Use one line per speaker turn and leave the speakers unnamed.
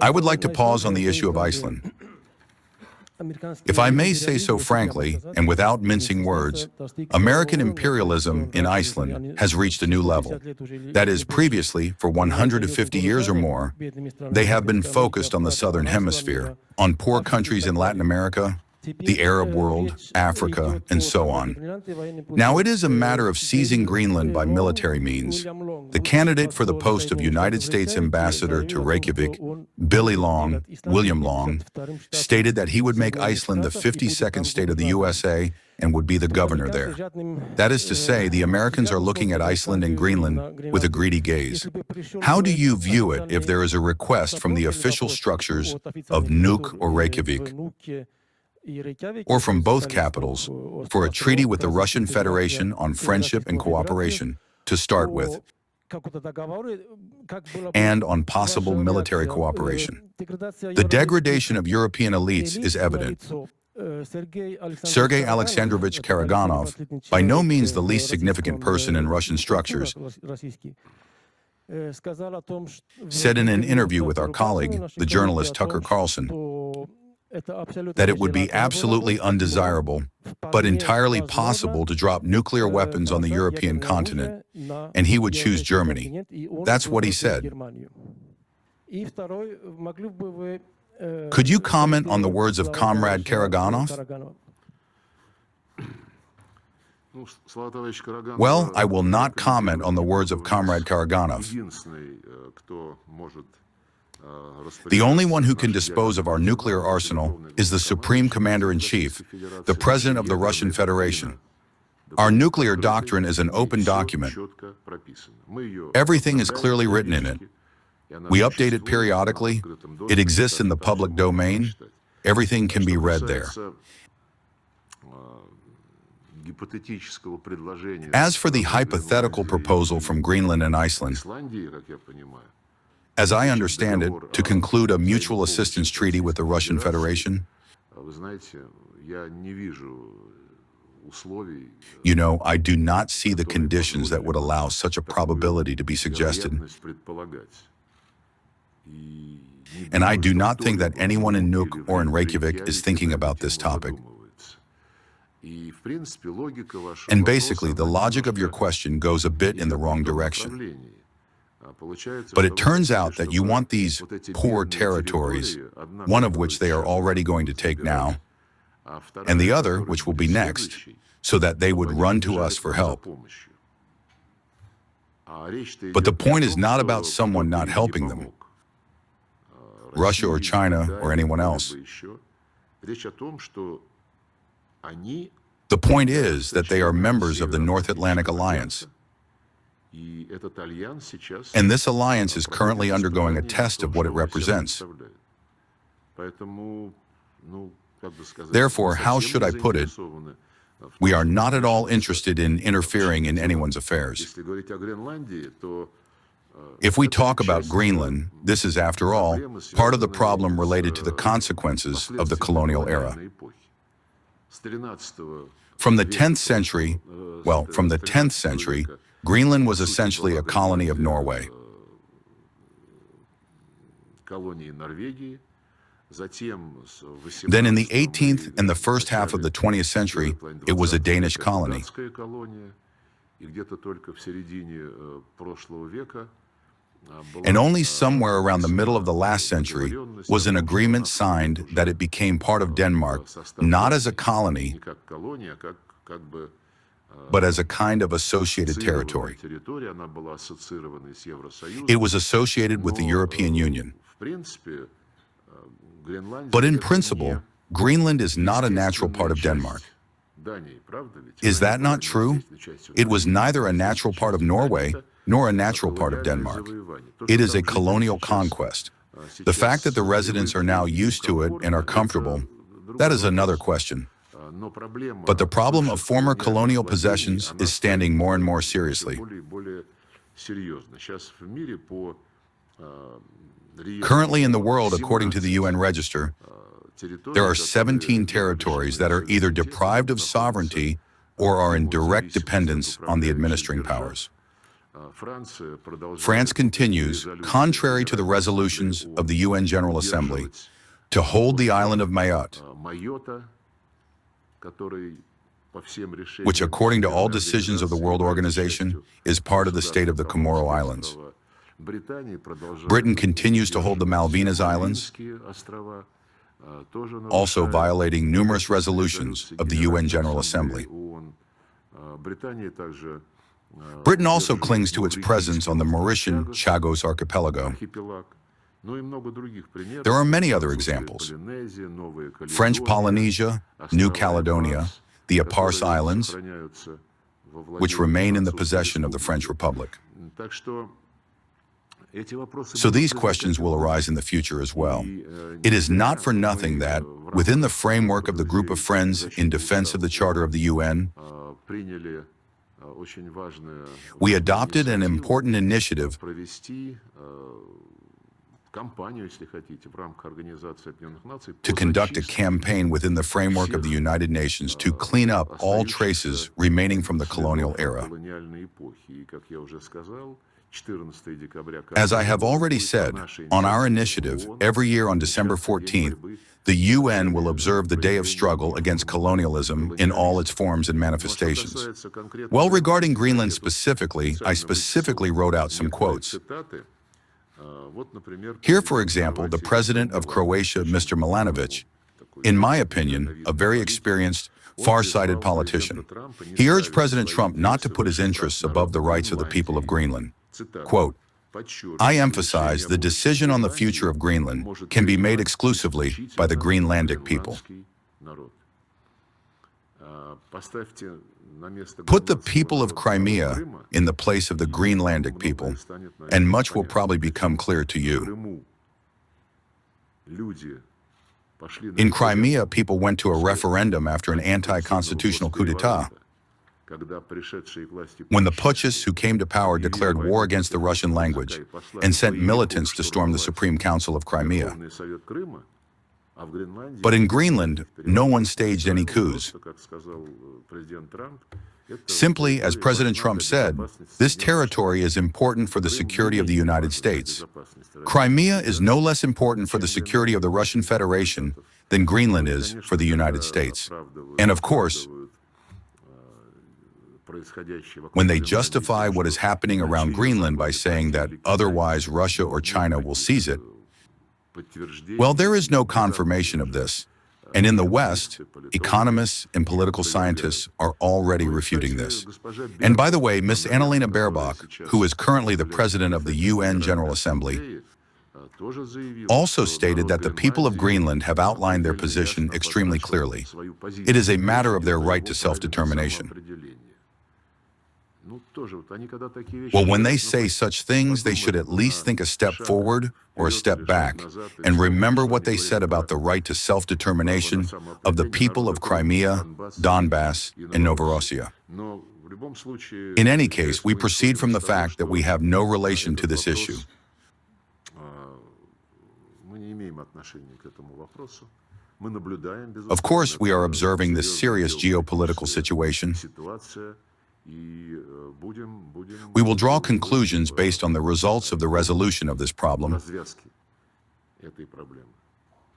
I would like to pause on the issue of Iceland. If I may say so frankly, and without mincing words, American imperialism in Iceland has reached a new level. That is, previously, for 150 years or more, they have been focused on the Southern Hemisphere, on poor countries in Latin America, the Arab world, Africa, and so on. Now it is a matter of seizing Greenland by military means. The candidate for the post of United States Ambassador to Reykjavik, William Long, stated that he would make Iceland the 52nd state of the USA and would be the governor there. That is to say, the Americans are looking at Iceland and Greenland with a greedy gaze. How do you view it if there is a request from the official structures of Nuuk or Reykjavik, or from both capitals, for a treaty with the Russian Federation on friendship and cooperation, to start with, and on possible military cooperation? The degradation of European elites is evident. Sergey Alexandrovich Karaganov, by no means the least significant person in Russian structures, said in an interview with our colleague, the journalist Tucker Carlson, that it would be absolutely undesirable, but entirely possible to drop nuclear weapons on the European continent, and he would choose Germany. That's what he said. Could you comment on the words of Comrade Karaganov? Well, I will not comment on the words of Comrade Karaganov. The only one who can dispose of our nuclear arsenal is the Supreme Commander-in-Chief, the President of the Russian Federation. Our nuclear doctrine is an open document. Everything is clearly written in it. We update it periodically. It exists in the public domain. Everything can be read there. As for the hypothetical proposal from Greenland and Iceland, as I understand it, to conclude a mutual assistance treaty with the Russian Federation, you know, I do not see the conditions that would allow such a probability to be suggested. And I do not think that anyone in Nuuk or in Reykjavik is thinking about this topic. And basically, the logic of your question goes a bit in the wrong direction. But it turns out that you want these poor territories, one of which they are already going to take now, and the other, which will be next, so that they would run to us for help. But the point is not about someone not helping them, Russia or China or anyone else. The point is that they are members of the North Atlantic Alliance. And this alliance is currently undergoing a test of what it represents. Therefore, how should I put it? We are not at all interested in interfering in anyone's affairs. If we talk about Greenland, this is, after all, part of the problem related to the consequences of the colonial era. From the 10th century, Greenland was essentially a colony of Norway. Then in the 18th and the first half of the 20th century, it was a Danish colony. And only somewhere around the middle of the last century was an agreement signed that it became part of Denmark, not as a colony, but as a kind of associated territory. It was associated with the European Union. But in principle, Greenland is not a natural part of Denmark. Is that not true? It was neither a natural part of Norway nor a natural part of Denmark. It is a colonial conquest. The fact that the residents are now used to it and are comfortable, that is another question. But the problem of former colonial possessions is standing more and more seriously. Currently in the world, according to the UN Register, there are 17 territories that are either deprived of sovereignty or are in direct dependence on the administering powers. France continues, contrary to the resolutions of the UN General Assembly, to hold the island of Mayotte, which, according to all decisions of the World Organization, is part of the state of the Comoro Islands. Britain continues to hold the Malvinas Islands, also violating numerous resolutions of the UN General Assembly. Britain also clings to its presence on the Mauritian Chagos Archipelago. There are many other examples: French Polynesia, New Caledonia, the Aparse Islands, which remain in the possession of the French Republic. So these questions will arise in the future as well. It is not for nothing that, within the framework of the group of friends in defense of the Charter of the UN, we adopted an important initiative to conduct a campaign within the framework of the United Nations to clean up all traces remaining from the colonial era. As I have already said, on our initiative, every year on December 14th, the UN will observe the Day of Struggle Against Colonialism in all its forms and manifestations. Well, regarding Greenland specifically, I specifically wrote out some quotes. Here, for example, the president of Croatia, Mr. Milanovic, in my opinion, a very experienced, far-sighted politician. He urged President Trump not to put his interests above the rights of the people of Greenland. Quote, "I emphasize the decision on the future of Greenland can be made exclusively by the Greenlandic people. Put the people of Crimea in the place of the Greenlandic people, and much will probably become clear to you. In Crimea, people went to a referendum after an anti-constitutional coup d'etat. When the putschists who came to power declared war against the Russian language and sent militants to storm the Supreme Council of Crimea. But in Greenland, no one staged any coups. Simply, as President Trump said, this territory is important for the security of the United States. Crimea is no less important for the security of the Russian Federation than Greenland is for the United States. And of course, when they justify what is happening around Greenland by saying that otherwise Russia or China will seize it, well, there is no confirmation of this. And in the West, economists and political scientists are already refuting this. And by the way, Ms. Annalena Baerbock, who is currently the president of the UN General Assembly, also stated that the people of Greenland have outlined their position extremely clearly. It is a matter of their right to self-determination. Well, when they say such things, they should at least think a step forward or a step back and remember what they said about the right to self-determination of the people of Crimea, Donbass, and Novorossiya. In any case, we proceed from the fact that we have no relation to this issue. Of course, we are observing this serious geopolitical situation. We will draw conclusions based on the results of the resolution of this problem.